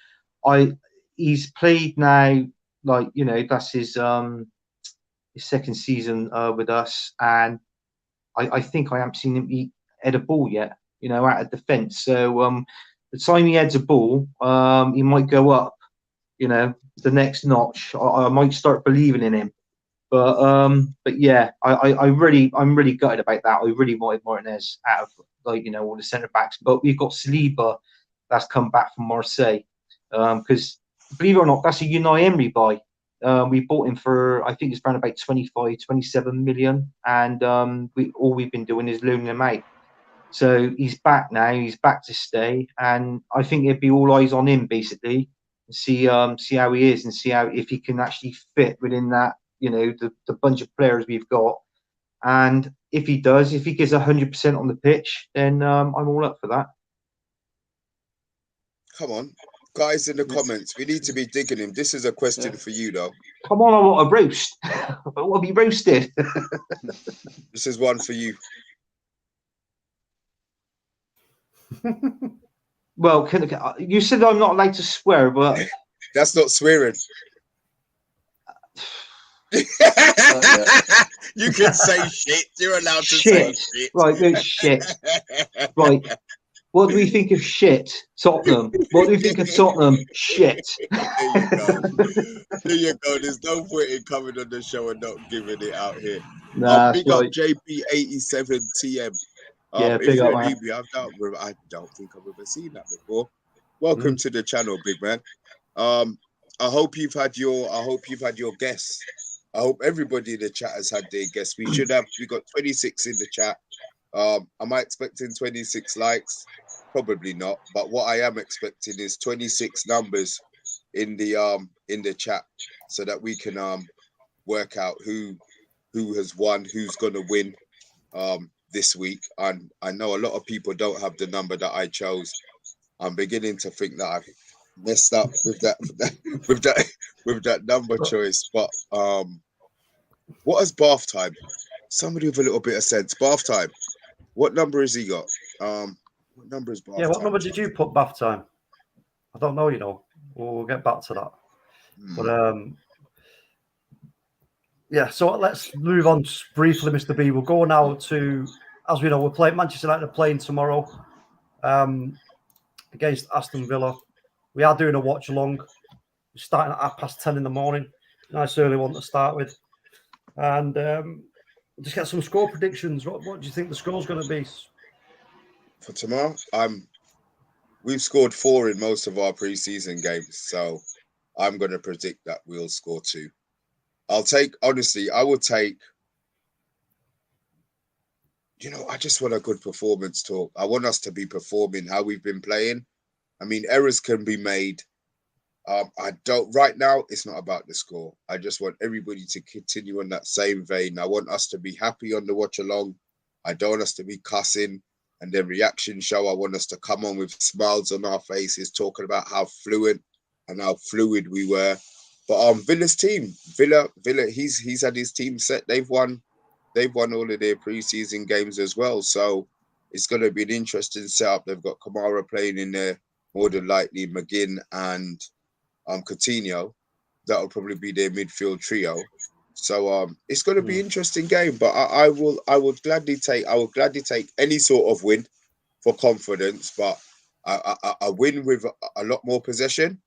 He's played now, like, you know, that's his second season with us, and I think I haven't seen him head a ball yet, you know, out of defence. So the time he heads a ball, he might go up, you know, the next notch. I might start believing in him. But yeah, I'm really gutted about that. I really wanted Martinez out of, like, you know, all the centre backs. But we've got Saliba that's come back from Marseille. Because believe it or not, that's a Unai Emery buy. We bought him for, I think it's around about 25, 27 million. And we've been doing is loaning him out. So he's back now. He's back to stay. And I think it'd be all eyes on him, basically. See how he is and see if he can actually fit within that, you know, the bunch of players we've got. And if he does, if he gives 100% on the pitch, then I'm all up for that. Come on, guys in the comments, we need to be digging him. This is a question for you, though. Come on, I want a roast. I want to be roasted. This is one for you. Well, you said I'm not allowed to swear, but that's not swearing. You can say shit. You're allowed to say shit. Right, no shit. Right. What do we think of shit? Tottenham. What do we think of Tottenham? Shit. There you go. There you go. There's no point in coming on the show and not giving it out here. Nah, big up JP87TM. Yeah, if you're a newbie, I don't think I've ever seen that before. Welcome to the channel, big man. I hope you've had your guests. I hope everybody in the chat has had their guests. We got 26 in the chat. Am I expecting 26 likes? Probably not. But what I am expecting is 26 numbers in the chat, so that we can work out who has won, who's gonna win this week. And I know a lot of people don't have the number that I chose. I'm beginning to think that I've messed up with that number choice. But what is bath time? Somebody with a little bit of sense. Bath time. What number has he got? What number is bath time? Yeah, what number did you put bath time? I don't know, you know. We'll get back to that. But yeah, so let's move on briefly, Mr. B. We'll go now to, as we know, we're playing Manchester United are playing tomorrow against Aston Villa. We are doing a watch along. We're starting at 10:30 in the morning. Nice early one to start with. And just get some score predictions. What do you think the score's going to be? For tomorrow, we've scored 4 in most of our preseason games, so I'm going to predict that we'll score 2. I would take, you know, I just want a good performance talk. I want us to be performing how we've been playing. I mean, errors can be made. Right now, it's not about the score. I just want everybody to continue on that same vein. I want us to be happy on the watch along. I don't want us to be cussing. And then reaction show, I want us to come on with smiles on our faces, talking about how fluent and how fluid we were. But Villa's team, Villa, he's had his team set. They've won all of their preseason games as well. So it's going to be an interesting setup. They've got Kamara playing in there, more than likely McGinn and Coutinho. That'll probably be their midfield trio. So it's going to be an interesting game. But I will gladly take any sort of win for confidence. But a win with a lot more possession.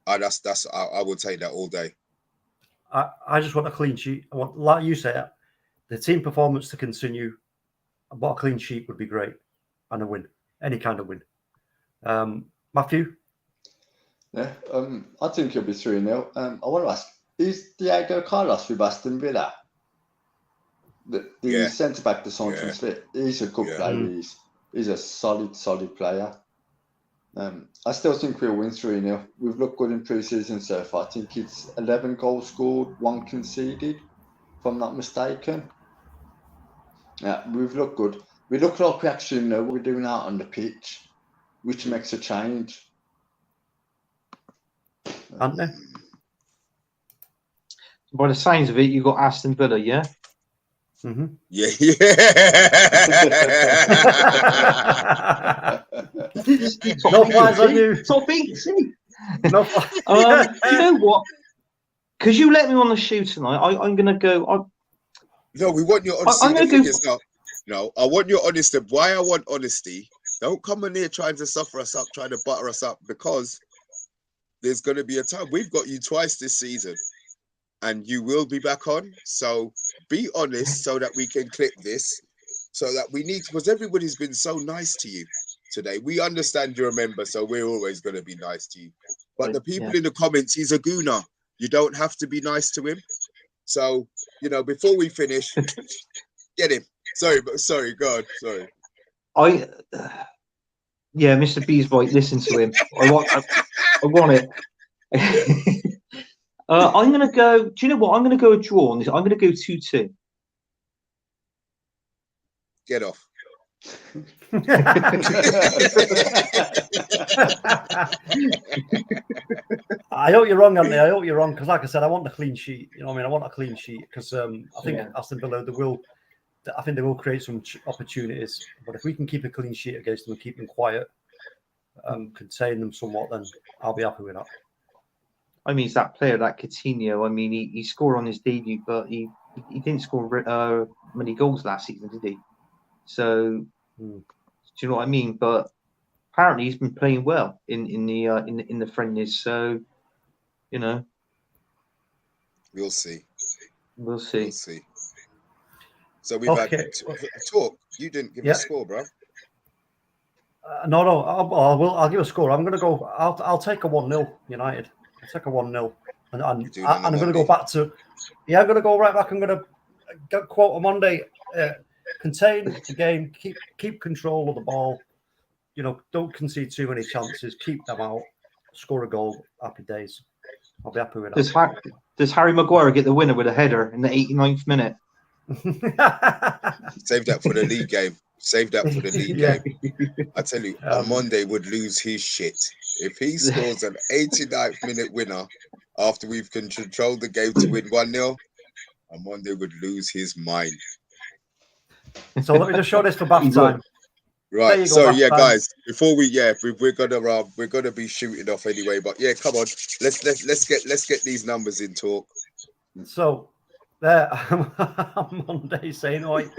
I will take that all day. I just want a clean sheet. I want, like you say, the team performance to continue. But a clean sheet would be great, and a win, any kind of win. Matthew? Yeah, I think it'll be 3-0. I want to ask, is Diego Carlos with Aston Villa? The centre back, the Sanchez fit. He's a good player. He's a solid player. I still think we'll win 3-0. We've looked good in pre-season so far. I think it's 11 goals scored, 1 conceded, if I'm not mistaken. Yeah, we've looked good. We look like we actually know what we're doing out on the pitch, which makes a change. Anthony? By the signs of it, you got Aston Villa, yeah? Mm-hmm. Yeah. No flies on you. Stop being silly. No do you know what? Because you let me on the shoe tonight, I'm going to go... No, we want your honesty. No, I want your honesty. Why I want honesty? Don't come in here trying to suffer us up, trying to butter us up, because there's going to be a time. We've got you twice this season, and you will be back on. So be honest, so that we can clip this, so that we need, because everybody's been so nice to you today. We understand you're a member, so we're always going to be nice to you. But the people in the comments, he's a gooner. You don't have to be nice to him. So, before we finish, get him. Sorry, God, sorry. Mr. Beesboy, listen to him. I want it. I'm going to go, do you know what? I'm going to go a draw on this. I'm going to go 2-2. Get off. I hope you're wrong, Anthony. I hope you're wrong, because like I said, I want a clean sheet. You know what I mean? I want a clean sheet because I think Aston Villa, they will create some opportunities. But if we can keep a clean sheet against them and keep them quiet, contain them somewhat, then I'll be happy with that. I mean, it's that player, that Coutinho. I mean, he scored on his debut, but he didn't score many goals last season, did he? So, do you know what I mean? But apparently, he's been playing well in the friendlies. So, we'll see. We'll see. So we've had talk. You didn't give a score, bro. No. I'll give a score. I'm going to go. I'll take a 1-0 United. I'll take a 1-0, and I'm going to go back to. I'm going to go right back. I'm going to quote OMONDI. Contain the game. Keep control of the ball. Don't concede too many chances. Keep them out. Score a goal. Happy days. I'll be happy with that. Does Harry Maguire get the winner with a header in the 89th minute? Save that for the league game. Game. I tell you, OMONDI would lose his shit if he scores an 89th minute winner after we've controlled the game to win 1-0. OMONDI would lose his mind. So let me just show this for bath time. Right. So guys, before we're gonna be shooting off anyway. But come on, let's get these numbers in talk. So there, OMONDI saying, "Oi,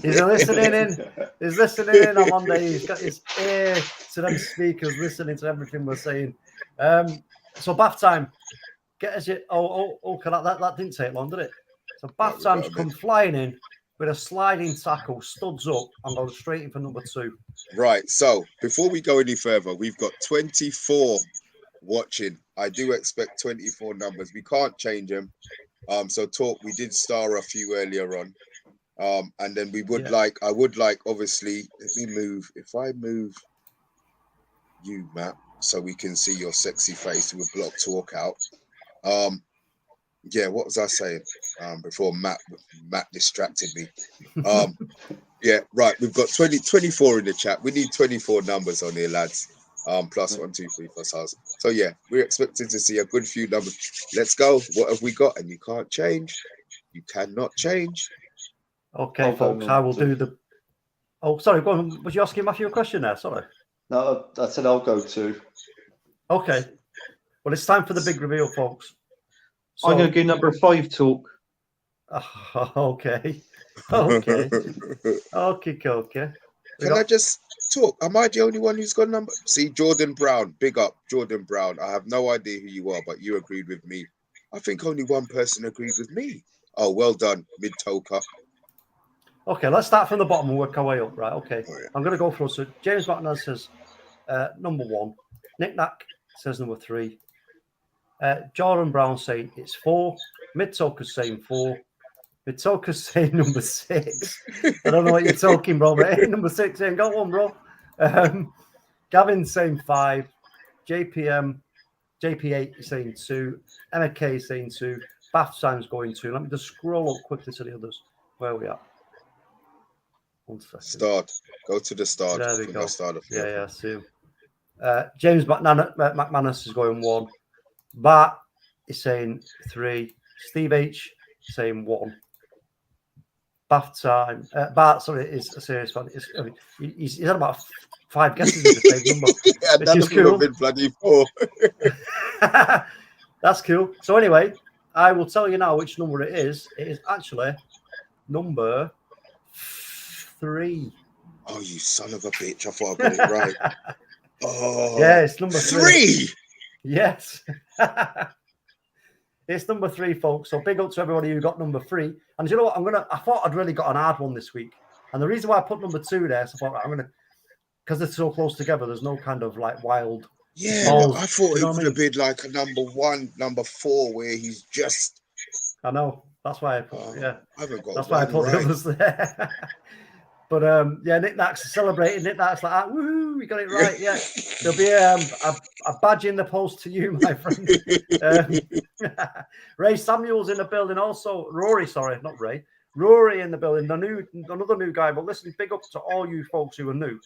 he's listening in. OMONDI, he's got his ear to them speakers, listening to everything we're saying." So bath time. Get us it. That didn't take long, did it? So bath time's come flying in with a sliding tackle, studs up, and goes straight in for number 2. Right. So before we go any further, we've got 24 watching. I do expect 24 numbers. We can't change them. So we did star a few earlier on. And then I would like, obviously, if I move you, Matt, so we can see your sexy face with block talk out. What was I saying? Before Matt distracted me. Yeah, right. We've got 24 in the chat. We need 24 numbers on here, lads. Plus 1, 2, 3, 4, 5. So yeah, we're expecting to see a good few numbers. Let's go. What have we got? And you can't change. You cannot change. Okay, folks. I will do the. Oh, sorry. Go on. Was you asking Matthew a question there? Sorry. No, I said I'll go to. Okay. Well, it's time for the big reveal, folks. So, I'm going to go number 5 talk. Okay. Okay. Okay. Can I just talk? Am I the only one who's got a number? See, Jordan Brown, big up, Jordan Brown. I have no idea who you are, but you agreed with me. I think only one person agreed with me. Oh, well done, mid-toker. Okay, let's start from the bottom and work our way up, right? Okay. Oh, yeah. I'm going to go through. So James McNabb says number 1. Nick Knack says number 3. Jordan Brown saying it's 4. Mid-toker's saying 4. Mid-toker's saying number 6. I don't know what you're talking, bro, but hey, number 6 ain't got one, bro. Gavin's saying 5. JP8 is saying 2. MK is saying 2. Bath Time's going 2. Let me just scroll up quickly to the others. Where are we at? 1 second. Start. Go to the start. There we go. Yeah, see. James McManus is going 1. Bart is saying 3. Steve H is saying 1. Bath Time. Bart, sorry, is a serious fan. He's had about 5 guesses with the same number. Yeah, that would cool. have been bloody 4. That's cool. So anyway, I will tell you now which number it is. It is actually number 3. Oh, you son of a bitch. I thought I got it right. Oh, yeah, it's number 3. 3. Yes. It's number 3, folks. So big up to everybody who got number 3. And you know what? I thought I'd really got an hard one this week. And the reason why I put number 2 there, so I thought, right, because they're so close together, there's no kind of like wild. Yeah, balls, I thought it you know would have been like a number 1, number 4, where he's just. I know. That's why I put, I haven't got. That's why I put the others there. But yeah, Nick Knack's celebrating. Nick Knack's like, woohoo, we got it right. Yeah, there'll be a badge in the post to you, my friend. Ray Samuel's in the building. Also, Rory. Sorry, not Ray. Rory in the building. Another new guy. But listen, big up to all you folks who are new.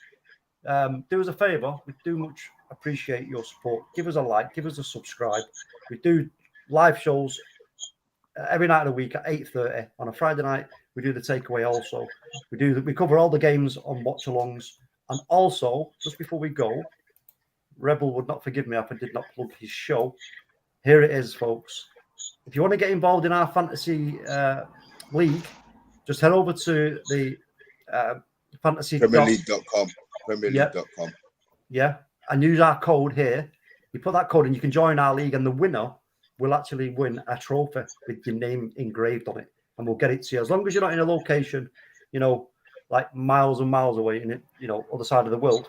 Do us a favor. We do much appreciate your support. Give us a like. Give us a subscribe. We do live shows every night of the week at 8:30 on a Friday night. We do the takeaway also. We cover all the games on watch-alongs. And also, just before we go, Rebel would not forgive me if I did not plug his show. Here it is, folks. If you want to get involved in our fantasy league, just head over to the fantasy PremierLeague.com. PremierLeague.com. Yeah, and use our code here. You put that code in, you can join our league, and the winner will actually win a trophy with your name engraved on it. And we'll get it to you. As long as you're not in a location, like miles and miles away in it, other side of the world,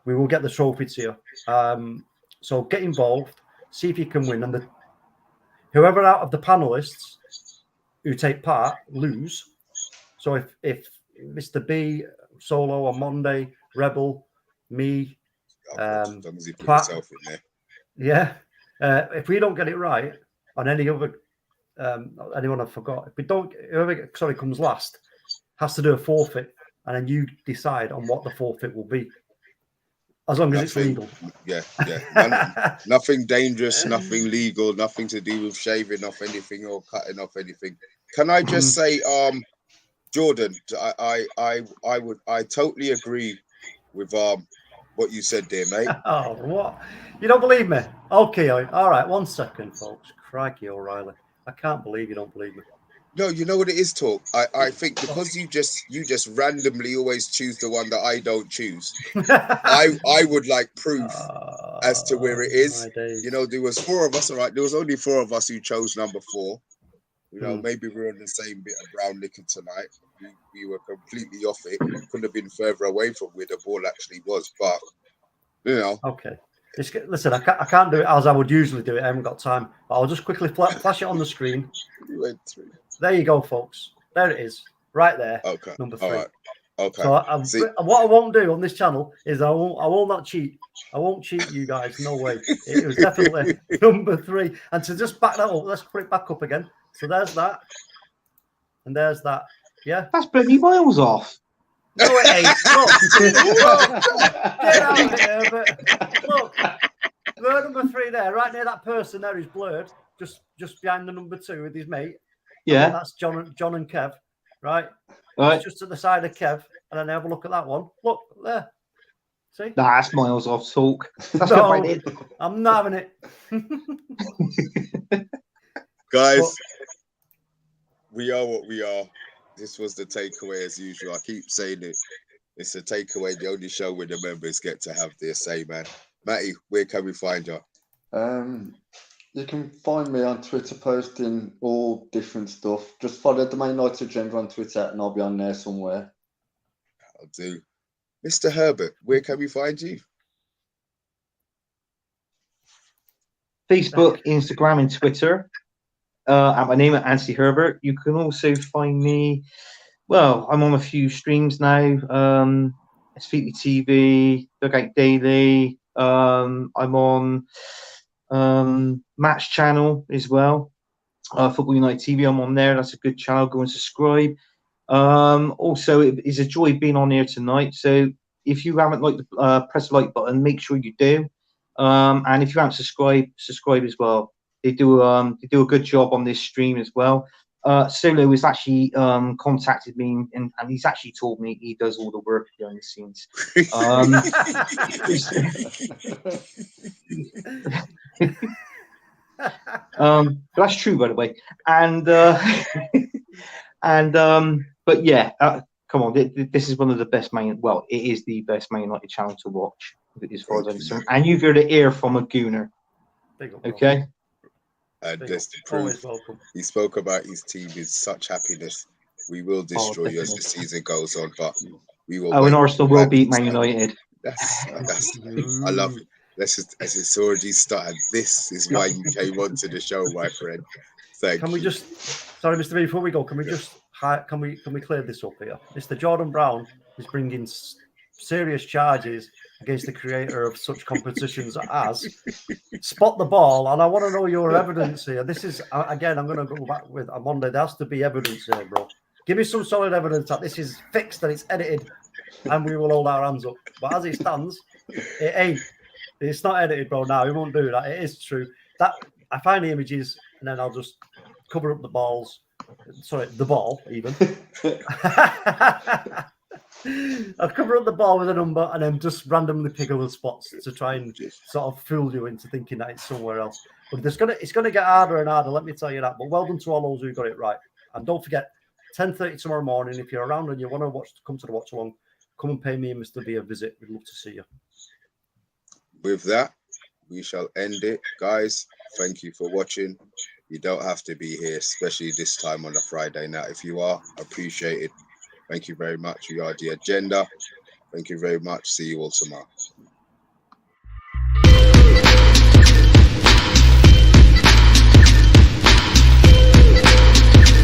we will get the trophy to you. So get involved, see if you can win. And whoever out of the panelists who take part lose. So if Mr. B, Solo, OMONDI, Rebel, me, As long as you put yourself in there. Yeah. If we don't get it right on any other anyone I forgot. If we don't, whoever comes last has to do a forfeit, and then you decide on what the forfeit will be, as long as it's legal. Yeah. Nothing dangerous, nothing legal, nothing to do with shaving off anything or cutting off anything. Can I just say, Jordan, I totally agree with what you said there, mate. Oh, what? You don't believe me? Okay, all right. 1 second, folks. Crikey, O'Reilly. I can't believe you don't believe me. No, you know what it is, Talk. I think because you just randomly always choose the one that I don't choose. I would like proof as to where it is. There was 4 of us, all right. There was only 4 of us who chose number 4. Maybe we're on the same bit of brown liquor tonight. We were completely off it. We couldn't have been further away from where the ball actually was, but Okay. Listen, I can't do it as I would usually do it. I haven't got time. But I'll just quickly flash it on the screen. You went through. There you go, folks. There it is. Right there. Okay. Number 3. All right. Okay. So what I won't do on this channel is I will not cheat. I won't cheat you guys. No way. It was definitely number 3. And to just back that up, let's put it back up again. So there's that. And there's that. Yeah. That's bloody miles off. No, it ain't. Look, get out of here. But look, the number 3 there, right near that person there is blurred, just behind the number 2 with his mate. Yeah. That's John and Kev, right? Right. It's just at the side of Kev, and then have a look at that one. Look there. See? Nah, that's miles off talk. That's No, good, mate. I'm not having it. Guys, we are what we are. This was the takeaway as usual. I keep saying it. It's a takeaway, the only show where the members get to have their say, man. Matty, where can we find you? You can find me on Twitter posting all different stuff. Just follow the Man United Agenda on Twitter and I'll be on there somewhere. I'll do. Mr. Herbert, where can we find you? Facebook, Instagram, and Twitter. At my name, at Anthony Herbert. You can also find me. Well, I'm on a few streams now. SVP TV, Dugout Daily. I'm on Match Channel as well. Football United TV. I'm on there. That's a good channel. Go and subscribe. Also, it is a joy being on here tonight. So if you haven't liked the press the like button, make sure you do. And if you haven't subscribed, subscribe as well. They do a good job on this stream as well. Solo has actually contacted me and he's actually told me he does all the work behind the scenes. But that's true, by the way. But yeah, come on, this is one of the best it is the best Man United channel to watch as far as I'm concerned. And you've heard it here from a Gooner. Okay. And just to prove, he spoke about his team with such happiness. We will destroy you as the season goes on, but we will. And Arsenal will beat Man United. That's I love it. Let's just, as it's already started. This is why you came onto the show, my friend. Thank you. Can we just, sorry, Mr. B, before we go, can we clear this up here? Mr. Jordan Brown is bringing serious charges against the creator of such competitions as Spot the Ball, and I want to know your evidence here. This is, again, I'm going to go back with OMONDI. There has to be evidence here, bro. Give me some solid evidence that this is fixed, that it's edited, and we will hold our hands up. But as it stands, it ain't. It's not edited, bro. Now, we won't do that. It is true. That I find the images, and then I'll just cover up the balls. Sorry, the ball, even. I'll cover up the ball with a number and then just randomly pick other spots to try and sort of fool you into thinking that it's somewhere else. But it's gonna get harder and harder, let me tell you that. But well done to all those who got it right. And don't forget, 10:30 tomorrow morning, if you're around and you want to come to the watch along, come and pay me and Mr. B a visit. We'd love to see you. With that, we shall end it. Guys, thank you for watching. You don't have to be here, especially this time on a Friday night. If you are, appreciate it. Thank you very much. We are the agenda. Thank you very much. See you all tomorrow.